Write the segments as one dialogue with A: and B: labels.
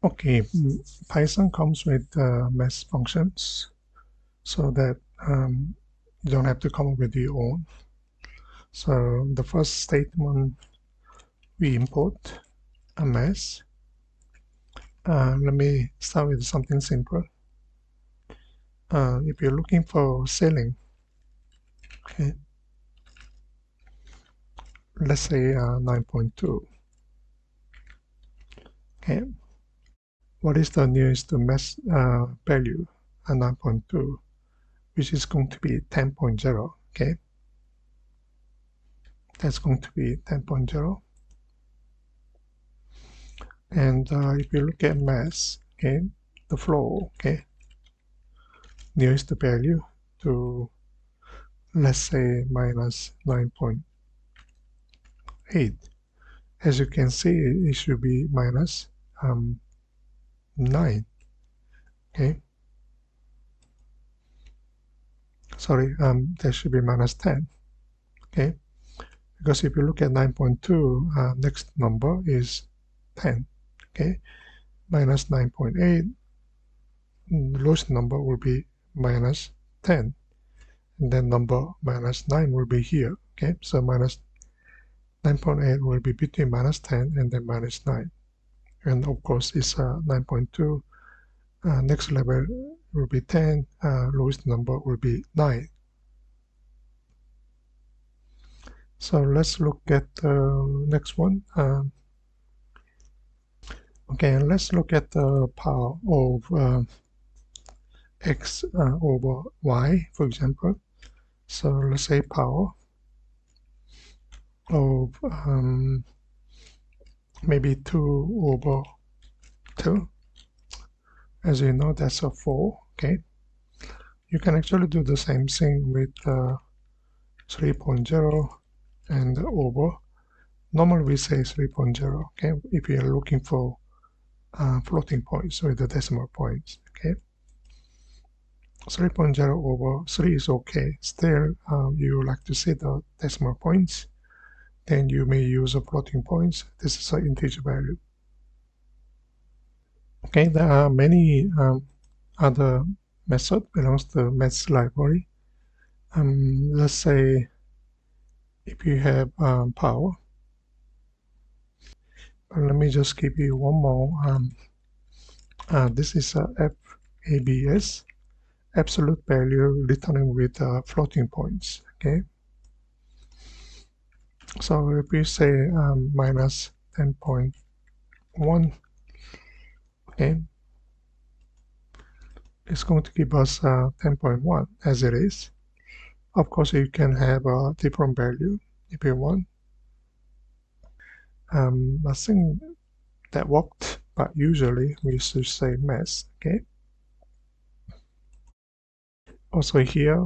A: Okay, Python comes with math functions so that you don't have to come up with your own. So the first statement, we import a math. Let me start with something simple. If you're looking for ceiling, okay, let's say 9.2. Okay, what is the nearest math value? 9.2, which is going to be 10.0. Okay, that's going to be 10.0. And if you look at math, okay, the floor, okay, nearest value to, let's say, minus 9.8. As you can see, it should be minus 9. Okay, sorry, that should be minus 10. Okay, because if you look at 9.2, next number is 10. Okay, minus 9.8, lowest number will be minus 10. And then number minus 9 will be here. Okay, so minus 9.8 will be between minus 10 and then minus 9. And of course, it's 9.2. Next level will be 10. Lowest number will be 9. So let's look at the next one. Okay, let's look at the power of x over y, for example. So let's say power of maybe 2 over 2. As you know, that's a 4. Okay, you can actually do the same thing with 3.0 and over. Normally we say 3.0. Okay, if you are looking for floating points with the decimal points. Okay, 3.0 over 3 is okay. Still, you like to see the decimal points, then you may use a floating points. This is an integer value. Okay, there are many other methods belongs to math library. Let's say if you have power, let me just give you one more. This is FABS, absolute value returning with floating points. Okay, so if we say minus 10.1, okay, it's going to give us 10.1 as it is. Of course, you can have a different value if you want. I think that worked, but usually we should say math. Okay. Also here,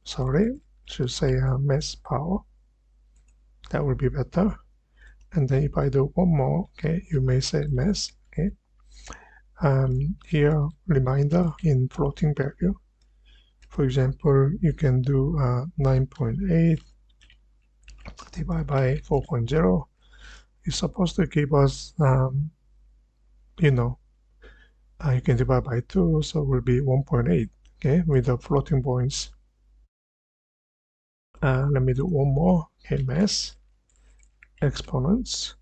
A: sorry, should say math power. That would be better. And then if I do one more, okay, you may say math. Okay. Here, reminder in floating value. For example, you can do 9.8 divided by 4.0. It's supposed to give us, you know, you can divide by 2, so it will be 1.8, okay, with the floating points. Let me do one more. Okay, math, exponents.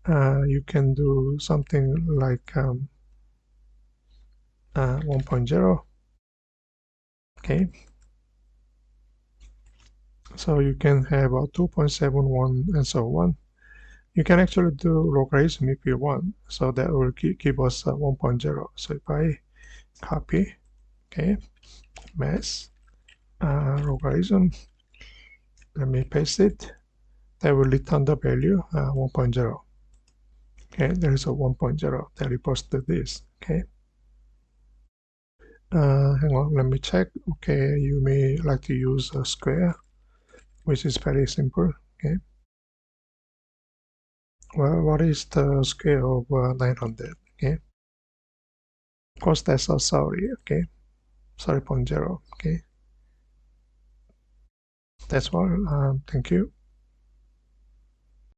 A: You can do something like 1.0, okay. So you can have a 2.71 and so on. You can actually do logarithm if you want, so that will give us 1.0. So if I copy, okay, math, logarithm, let me paste it, that will return the value 1.0. Okay, there is a 1.0 that refers to this. Okay, hang on, let me check. Okay, you may like to use a square, which is very simple. Okay, well, what is the square of 900? Okay, of course that's a sorry. Okay, 0.0. Okay, that's all. Thank you.